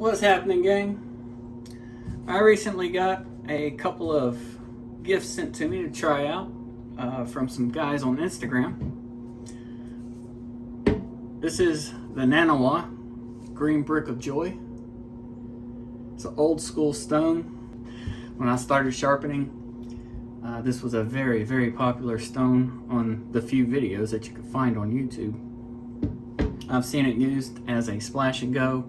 What's happening, gang? I recently got a couple of gifts sent to me to try out from some guys on Instagram. This is the Naniwa Green Brick of Joy. It's an old school stone. When I started sharpening, this was a very, very popular stone on the few videos that you could find on YouTube. I've seen it used as a splash and go,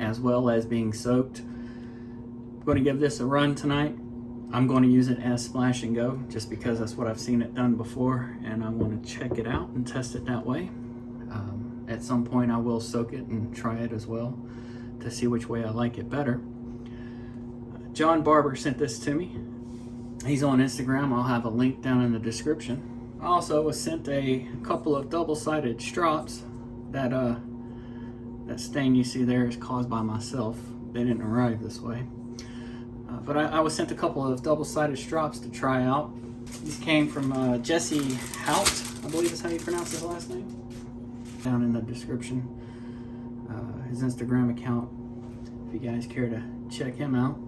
as well as being soaked. I'm going to give this a run tonight. I'm going to use it as splash and go just because that's what I've seen it done before, and I want to check it out and test it that way. At some point I will soak it and try it as well to see which way I like it better. John Barber sent this to me. He's on Instagram. I'll have a link down in the description. I also was sent a couple of double-sided strops. That stain you see there is caused by myself. They didn't arrive this way. But I was sent a couple of double-sided strops to try out. These came from Jessie Hout, I believe is how you pronounce his last name. Down in the description, his Instagram account, if you guys care to check him out.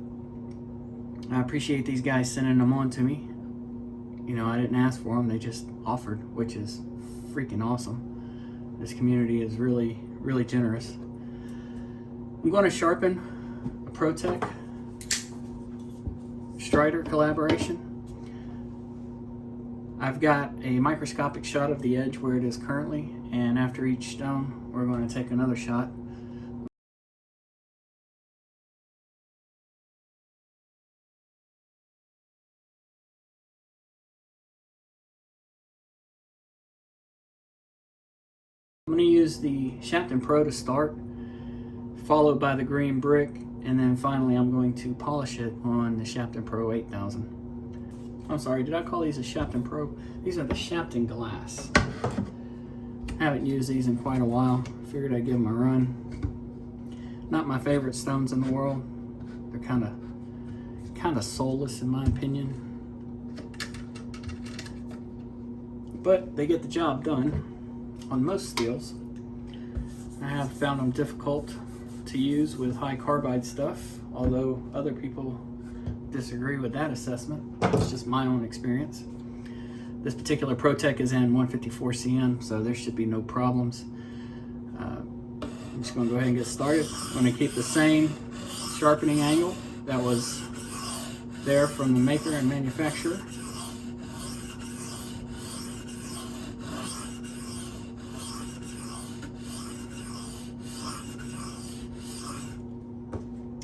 I appreciate these guys sending them on to me. You know, I didn't ask for them, they just offered, which is freaking awesome. This community is really, really generous. I'm going to sharpen a Protech Strider collaboration. I've got a microscopic shot of the edge where it is currently, and after each stone, we're going to take another shot. I'm going to use the Shapton Pro to start, followed by the green brick, and then finally I'm going to polish it on the Shapton Pro 8000. I'm sorry, did I call these a Shapton Pro? These are the Shapton Glass. I haven't used these in quite a while. Figured I'd give them a run. Not my favorite stones in the world. They're kind of soulless in my opinion. But they get the job done. On most steels. I have found them difficult to use with high carbide stuff, although other people disagree with that assessment. It's just my own experience. This particular Protech is in 154 cm, so there should be no problems. I'm just going to go ahead and get started. I'm going to keep the same sharpening angle that was there from the maker and manufacturer.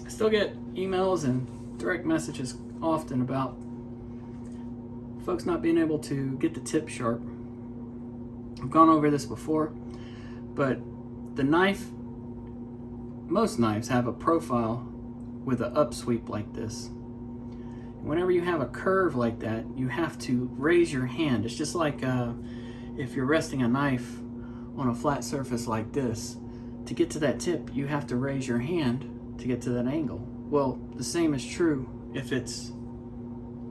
Still get emails and direct messages often about folks not being able to get the tip sharp. I've gone over this before, but the knife, most knives have a profile with an upsweep like this. Whenever you have a curve like that, you have to raise your hand. It's just like if you're resting a knife on a flat surface like this. To get to that tip, you have to raise your hand to get to that angle. Well, the same is true if it's,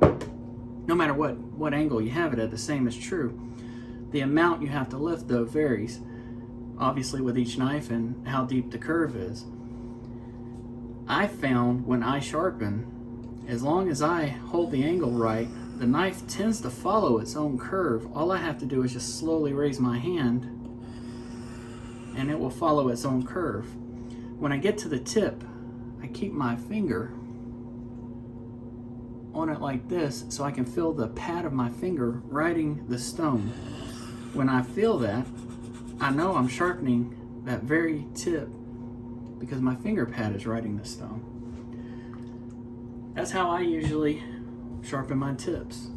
no matter what angle you have it at, the same is true. The amount you have to lift though varies, obviously with each knife and how deep the curve is. I found when I sharpen, as long as I hold the angle right, the knife tends to follow its own curve. All I have to do is just slowly raise my hand and it will follow its own curve. When I get to the tip, I keep my finger on it like this so I can feel the pad of my finger riding the stone. When I feel that, I know I'm sharpening that very tip because my finger pad is riding the stone. That's how I usually sharpen my tips.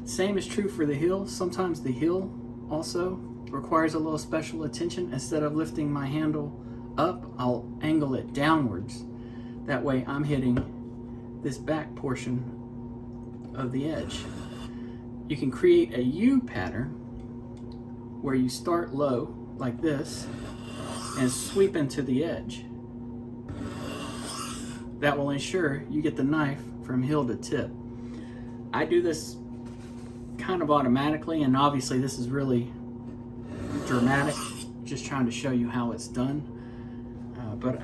Same is true for the heel. Sometimes the heel also requires a little special attention. Instead of lifting my handle up, I'll angle it downwards. That way I'm hitting this back portion of the edge. You can create a U pattern where you start low like this and sweep into the edge. That will ensure you get the knife from heel to tip. I do this kind of automatically, and obviously this is really dramatic, just trying to show you how it's done. But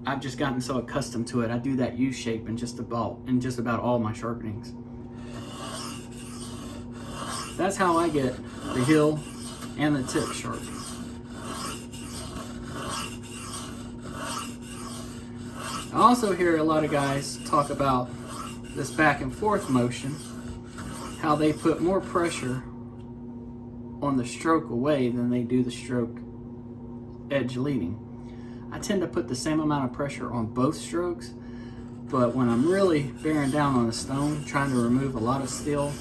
I've just gotten so accustomed to it. I do that U shape in just about all my sharpenings. That's how I get the heel and the tip sharp. I also hear a lot of guys talk about this back and forth motion, how they put more pressure on the stroke away than they do the stroke edge leading. I tend to put the same amount of pressure on both strokes, but when I'm really bearing down on a stone, trying to remove a lot of steel,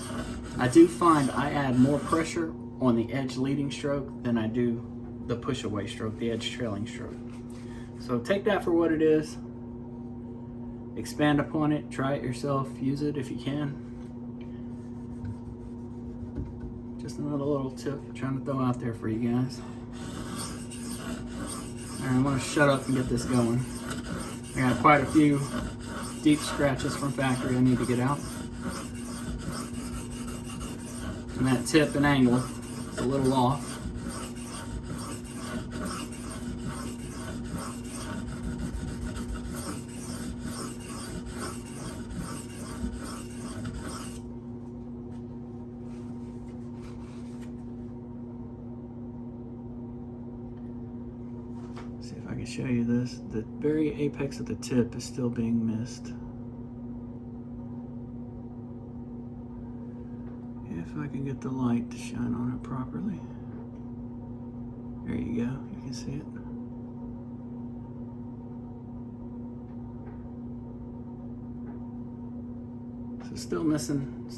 I do find I add more pressure on the edge leading stroke than I do the push away stroke, the edge trailing stroke. So take that for what it is. Expand upon it, try it yourself, use it if you can. Just another little tip I'm trying to throw out there for you guys. Alright, I'm going to shut up and get this going. I got quite a few deep scratches from factory I need to get out. And that tip and angle is a little off. See if I can show you this. The very apex of the tip is still being missed. If I can get the light to shine on it properly. There you go, you can see it. So still missing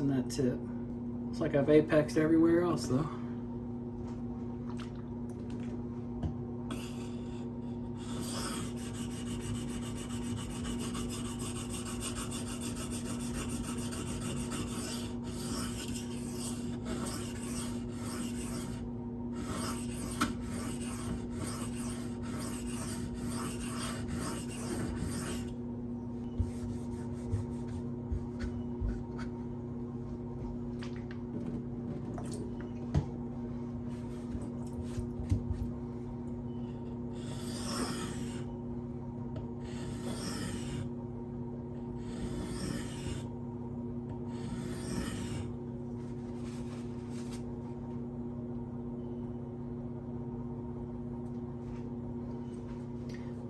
that tip. Looks like I've apexed everywhere else though.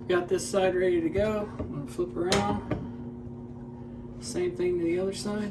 Got this side ready to go. I'm going to flip around. Same thing to the other side.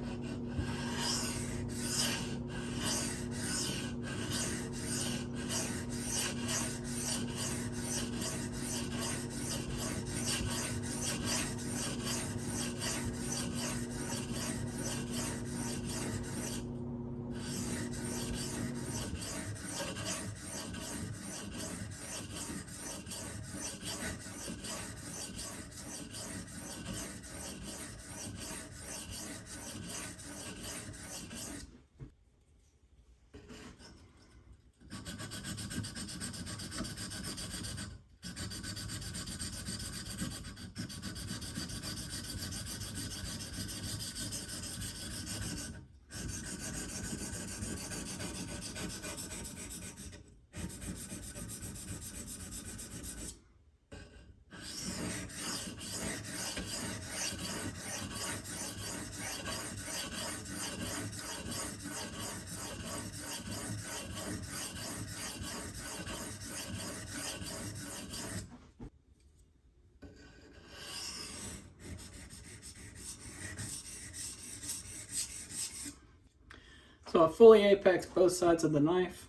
So I fully apexed both sides of the knife.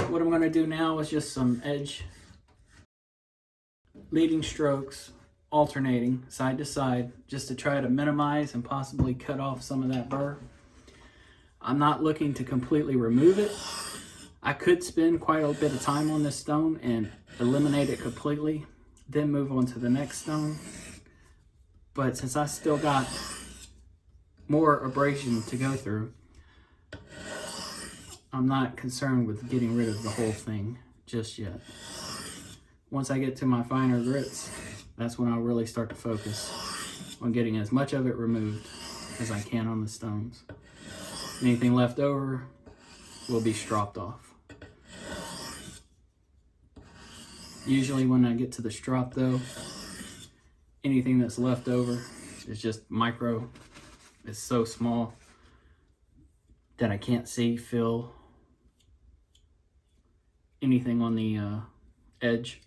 What I'm going to do now is just some edge leading strokes, alternating side to side, just to try to minimize and possibly cut off some of that burr. I'm not looking to completely remove it. I could spend quite a bit of time on this stone and eliminate it completely, then move on to the next stone. But since I still got more abrasion to go through, I'm not concerned with getting rid of the whole thing just yet. Once I get to my finer grits, that's when I'll really start to focus on getting as much of it removed as I can on the stones. Anything left over will be stropped off. Usually when I get to the strop though, anything that's left over is just micro. It's so small that I can't feel anything on the edge.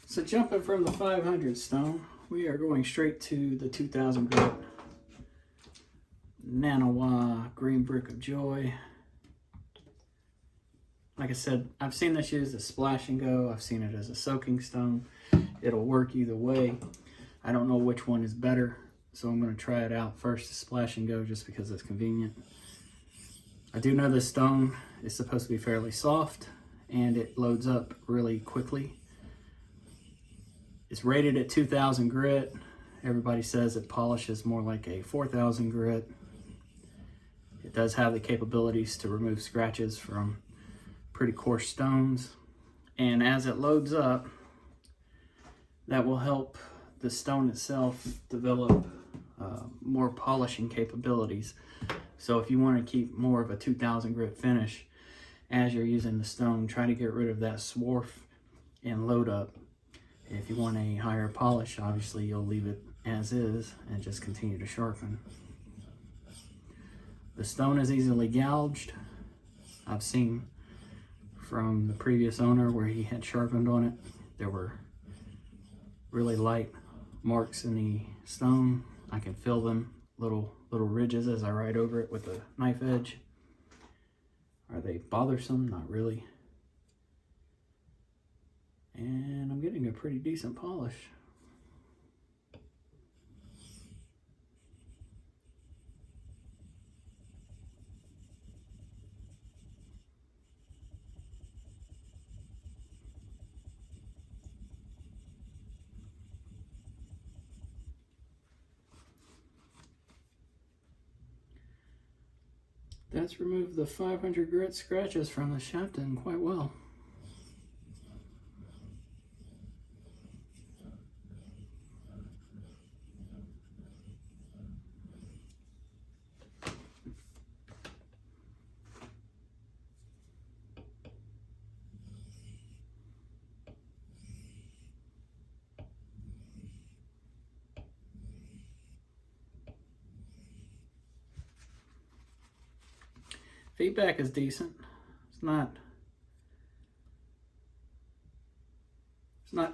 So jumping from the 500 stone, we are going straight to the 2000 grit Naniwa Green Brick of Joy. Like I said, I've seen this used as splash and go. I've seen it as a soaking stone. It'll work either way. I don't know which one is better, so I'm going to try it out first to splash and go just because it's convenient. I do know this stone is supposed to be fairly soft and it loads up really quickly. It's rated at 2000 grit. Everybody says it polishes more like a 4000 grit. It does have the capabilities to remove scratches from pretty coarse stones. And as it loads up, that will help the stone itself develop more polishing capabilities. So if you want to keep more of a 2000 grit finish as you're using the stone, try to get rid of that swarf and load up. If you want a higher polish, obviously you'll leave it as is and just continue to sharpen. The stone is easily gouged. I've seen from the previous owner where he had sharpened on it, there were really light marks in the stone. I can feel them, little ridges as I ride over it with a knife edge. Are they bothersome? Not really. And I'm getting a pretty decent polish. That's removed the 500 grit scratches from the Shapton quite well. Feedback is decent. It's not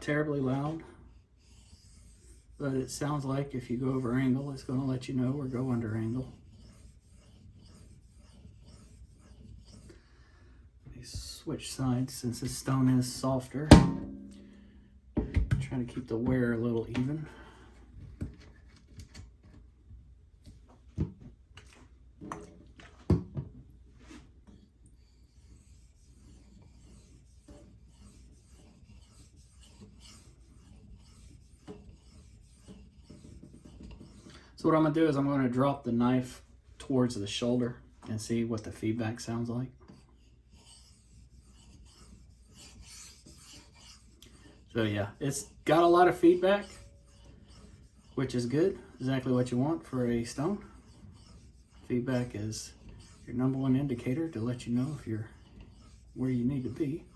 terribly loud, but it sounds like if you go over angle, it's going to let you know, or go under angle. Let me switch sides since this stone is softer. Trying to keep the wear a little even. So what I'm going to do is I'm going to drop the knife towards the shoulder and see what the feedback sounds like. So yeah, it's got a lot of feedback, which is good. Exactly what you want for a stone. Feedback is your number one indicator to let you know if you're where you need to be.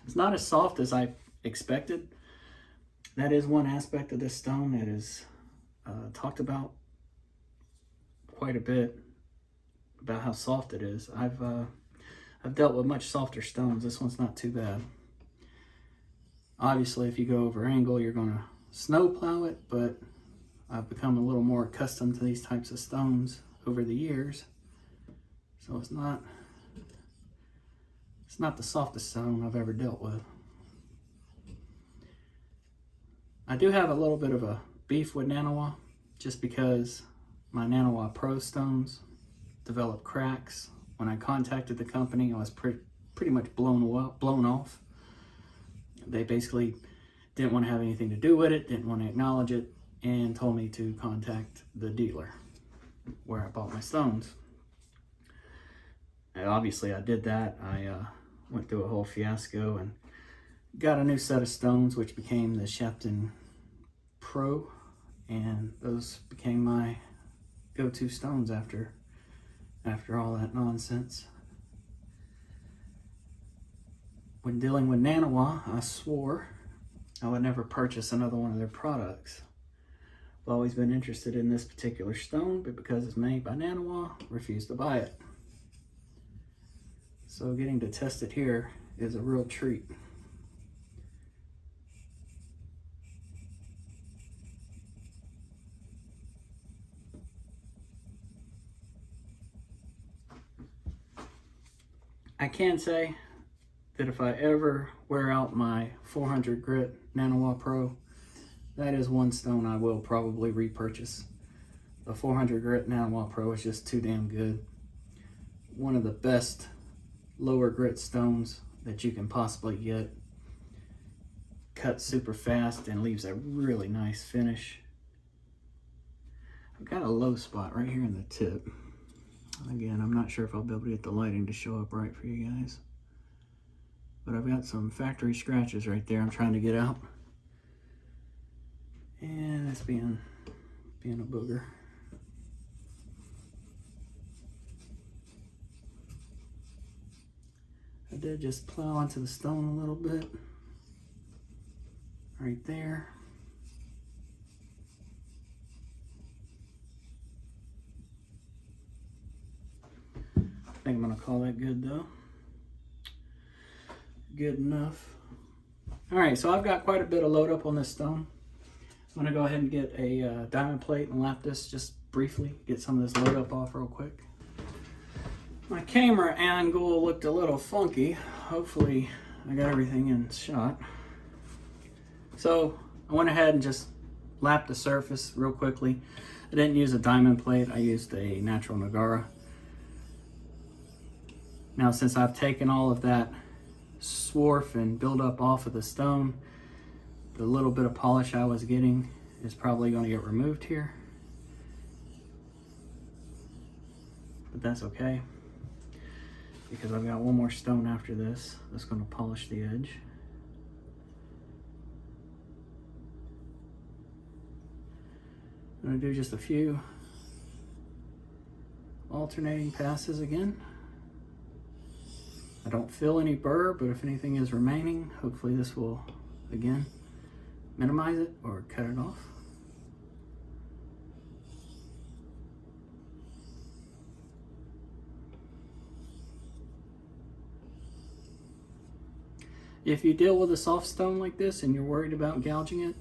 It's not as soft as I expected. That is one aspect of this stone that is talked about quite a bit, about how soft it is. I've dealt with much softer stones. This one's not too bad. Obviously, if you go over angle, you're going to snow plow it, but I've become a little more accustomed to these types of stones over the years. So it's not the softest stone I've ever dealt with. I do have a little bit of a beef with Naniwa, just because my Naniwa Pro stones developed cracks. When I contacted the company, I was pretty much blown off. They basically didn't want to have anything to do with it, didn't want to acknowledge it, and told me to contact the dealer where I bought my stones. And obviously I did that. I went through a whole fiasco and got a new set of stones, which became the Shapton Pro, and those became my go-to stones after all that nonsense. When dealing with Naniwa, I swore I would never purchase another one of their products. I've always been interested in this particular stone, but because it's made by Naniwa, refused to buy it. So getting to test it here is a real treat. I can say that if I ever wear out my 400 grit Naniwa Pro, that is one stone I will probably repurchase. The 400 grit Naniwa Pro is just too damn good. One of the best lower grit stones that you can possibly get. Cuts super fast and leaves a really nice finish. I've got a low spot right here in the tip. Again, I'm not sure if I'll be able to get the lighting to show up right for you guys. But I've got some factory scratches right there I'm trying to get out. And it's being a booger. I did just plow onto the stone a little bit. Right there. I think I'm gonna call that good though. Good enough. All right, so I've got quite a bit of load up on this stone. I'm gonna go ahead and get a diamond plate and lap this just briefly, get some of this load up off real quick. My camera angle looked a little funky. Hopefully I got everything in shot. So I went ahead and just lapped the surface real quickly. I didn't use a diamond plate, I used a natural Nagara. Now since I've taken all of that swarf and build up off of the stone, the little bit of polish I was getting is probably going to get removed here. But that's okay, because I've got one more stone after this that's going to polish the edge. I'm going to do just a few alternating passes again. I don't feel any burr, but if anything is remaining, hopefully this will, again, minimize it or cut it off. If you deal with a soft stone like this and you're worried about gouging it,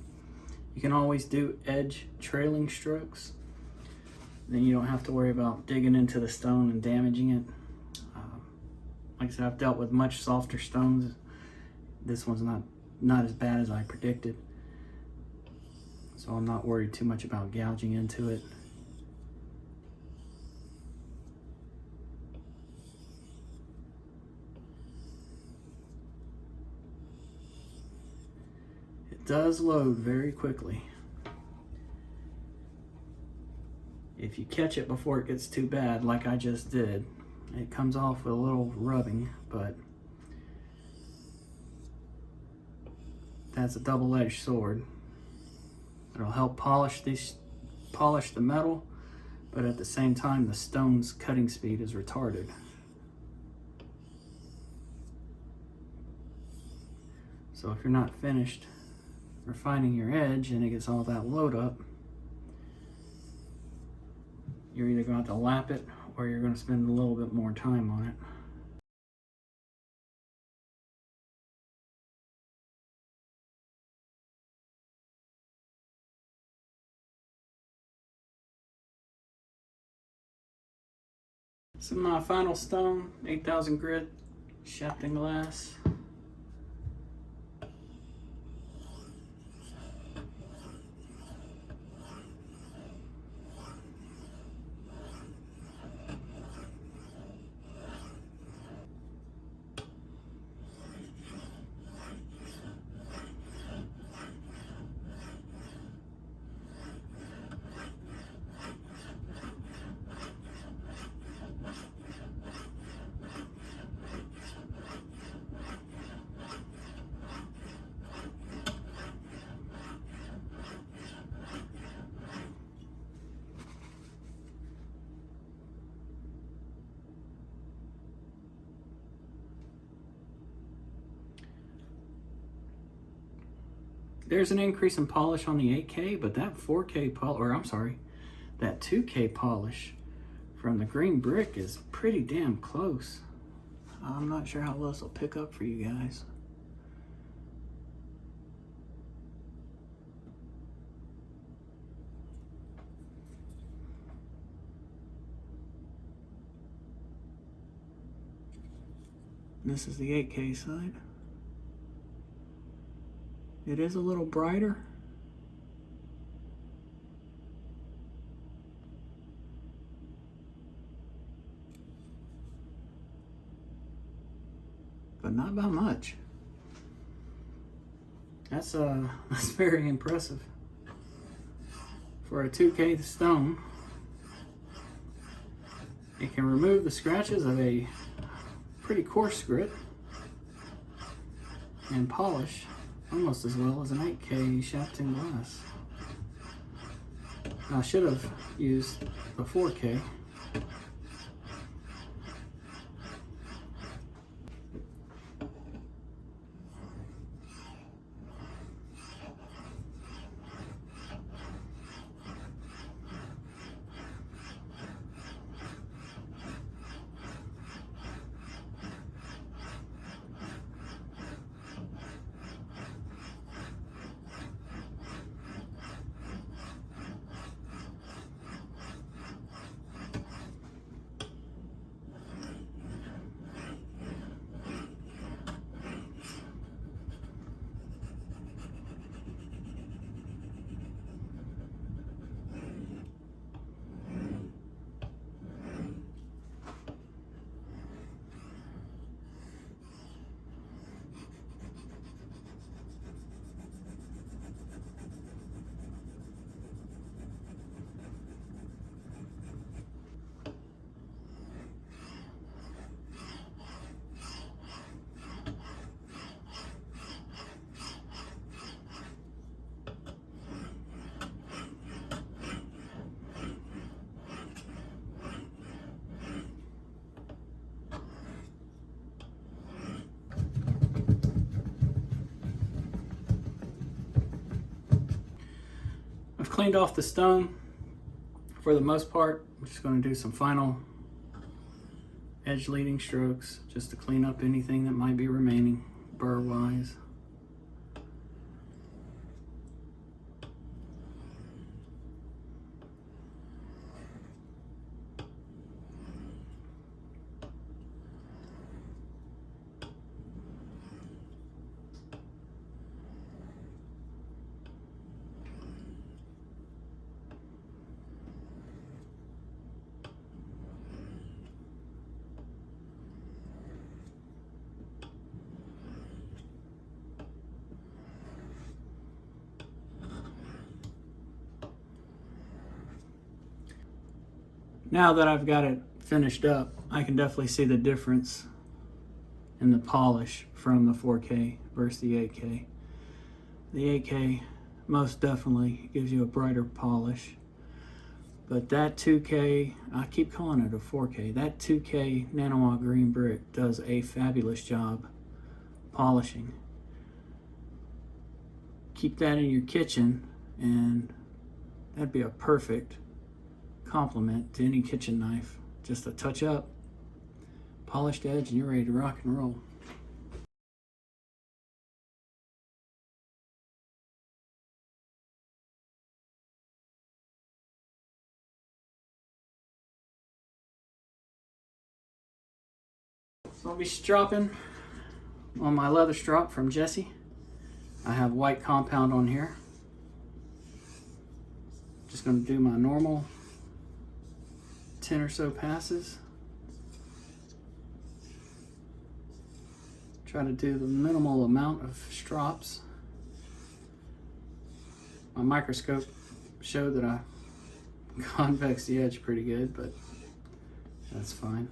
you can always do edge trailing strokes. Then you don't have to worry about digging into the stone and damaging it. Like I said, I've dealt with much softer stones. This one's not as bad as I predicted. So I'm not worried too much about gouging into it. It does load very quickly. If you catch it before it gets too bad, like I just did, it comes off with a little rubbing, but that's a double-edged sword. It'll help polish the metal, but at the same time, the stone's cutting speed is retarded. So if you're not finished refining your edge and it gets all that load up, you're either going to have to lap it or you're going to spend a little bit more time on it. So my final stone, 8,000 grit, Shapton Glass. There's an increase in polish on the 8K, but that 4K polish, or I'm sorry, that 2K polish from the green brick is pretty damn close. I'm not sure how well this will pick up for you guys. This is the 8K side. It is a little brighter. But not by much. That's very impressive. For a 2K stone, it can remove the scratches of a pretty coarse grit and polish almost as well as an 8K Shapton Glass. I should have used a 4K. I've cleaned off the stone for the most part. I'm just going to do some final edge leading strokes just to clean up anything that might be remaining burr wise. Now that I've got it finished up, I can definitely see the difference in the polish from the 4K versus the 8K. The 8K most definitely gives you a brighter polish, but that 2K, I keep calling it a 4K, that 2K Naniwa green brick does a fabulous job polishing. Keep that in your kitchen and that'd be a perfect complement to any kitchen knife. Just a touch up, polished edge, and you're ready to rock and roll. So I'll be stropping on my leather strop from Jessie. I have white compound on here. Just going to do my normal 10 or so passes. Try to do the minimal amount of strops. My microscope showed that I convex the edge pretty good, but that's fine.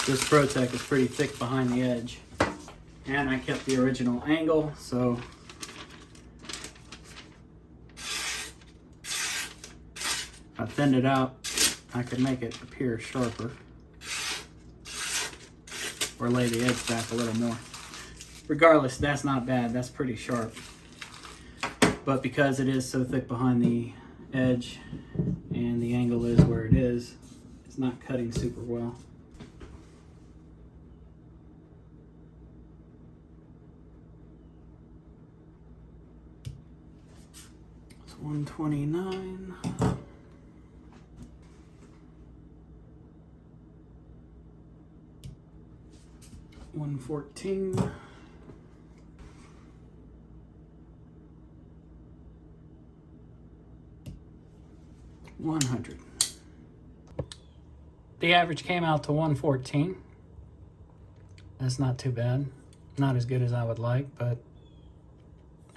This Protech is pretty thick behind the edge. And I kept the original angle, so if I thinned it out, I could make it appear sharper or lay the edge back a little more. Regardless, that's not bad. That's pretty sharp. But because it is so thick behind the edge and the angle is where it is, it's not cutting super well. It's 129. 114. 100. The average came out to 114. That's not too bad. Not as good as I would like, but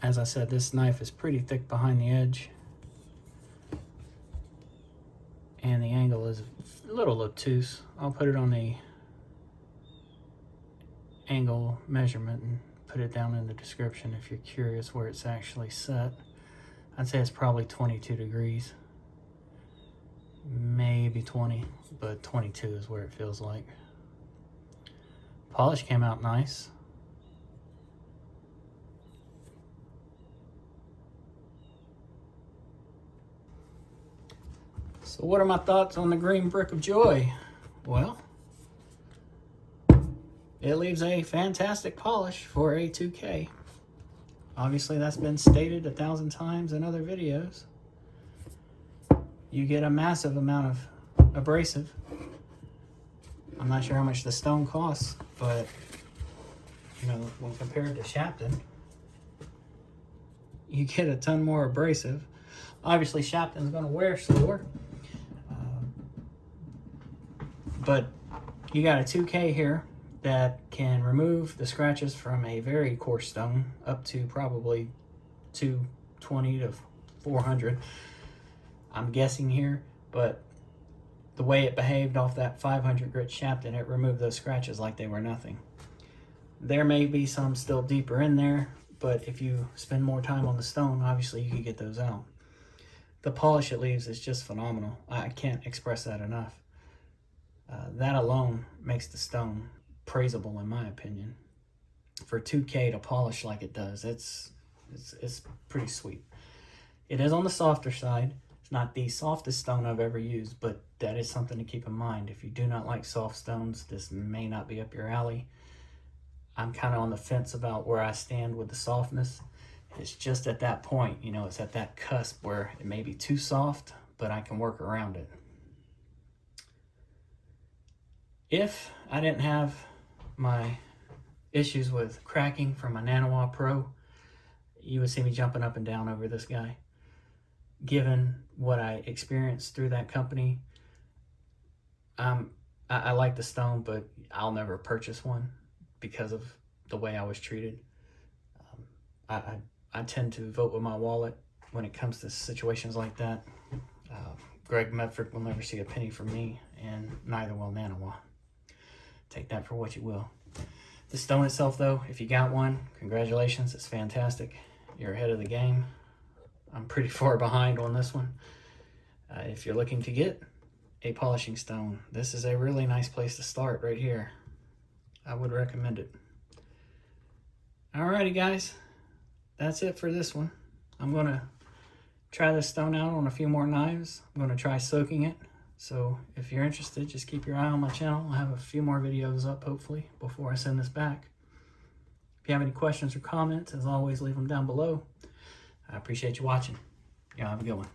as I said, this knife is pretty thick behind the edge. And the angle is a little obtuse. I'll put it on the angle measurement and put it down in the description if you're curious where it's actually set. I'd say it's probably 22 degrees. Maybe 20, but 22 is where it feels like. Polish came out nice. So what are my thoughts on the green brick of joy? Well, it leaves a fantastic polish for a 2K. Obviously that's been stated 1,000 times in other videos. You get a massive amount of abrasive. I'm not sure how much the stone costs, but you know, when compared to Shapton, you get a ton more abrasive. Obviously Shapton's going to wear slower, but you got a 2K here that can remove the scratches from a very coarse stone up to probably 220 to 400. I'm guessing here, but the way it behaved off that 500 grit Shapton, it removed those scratches like they were nothing. There may be some still deeper in there, but if you spend more time on the stone, obviously you can get those out. The polish it leaves is just phenomenal. I can't express that enough. That alone makes the stone praisable in my opinion. For 2K to polish like it does, it's pretty sweet. It is on the softer side. Not the softest stone I've ever used, but that is something to keep in mind. If you do not like soft stones, this may not be up your alley. I'm kind of on the fence about where I stand with the softness. It's just at that point, you know, it's at that cusp where it may be too soft, but I can work around it. If I didn't have my issues with cracking from my Naniwa Pro, you would see me jumping up and down over this guy. Given what I experienced through that company, I like the stone, but I'll never purchase one because of the way I was treated. I tend to vote with my wallet when it comes to situations like that. Greg Medford will never see a penny from me, and neither will Naniwa. Take that for what you will. The stone itself, though, if you got one, congratulations, it's fantastic. You're ahead of the game. I'm pretty far behind on this one. If you're looking to get a polishing stone, this is a really nice place to start right here. I would recommend it. Alrighty guys, that's it for this one. I'm gonna try this stone out on a few more knives. I'm gonna try soaking it. So if you're interested, just keep your eye on my channel. I'll have a few more videos up hopefully before I send this back. If you have any questions or comments, as always, leave them down below. I appreciate you watching. Y'all have a good one.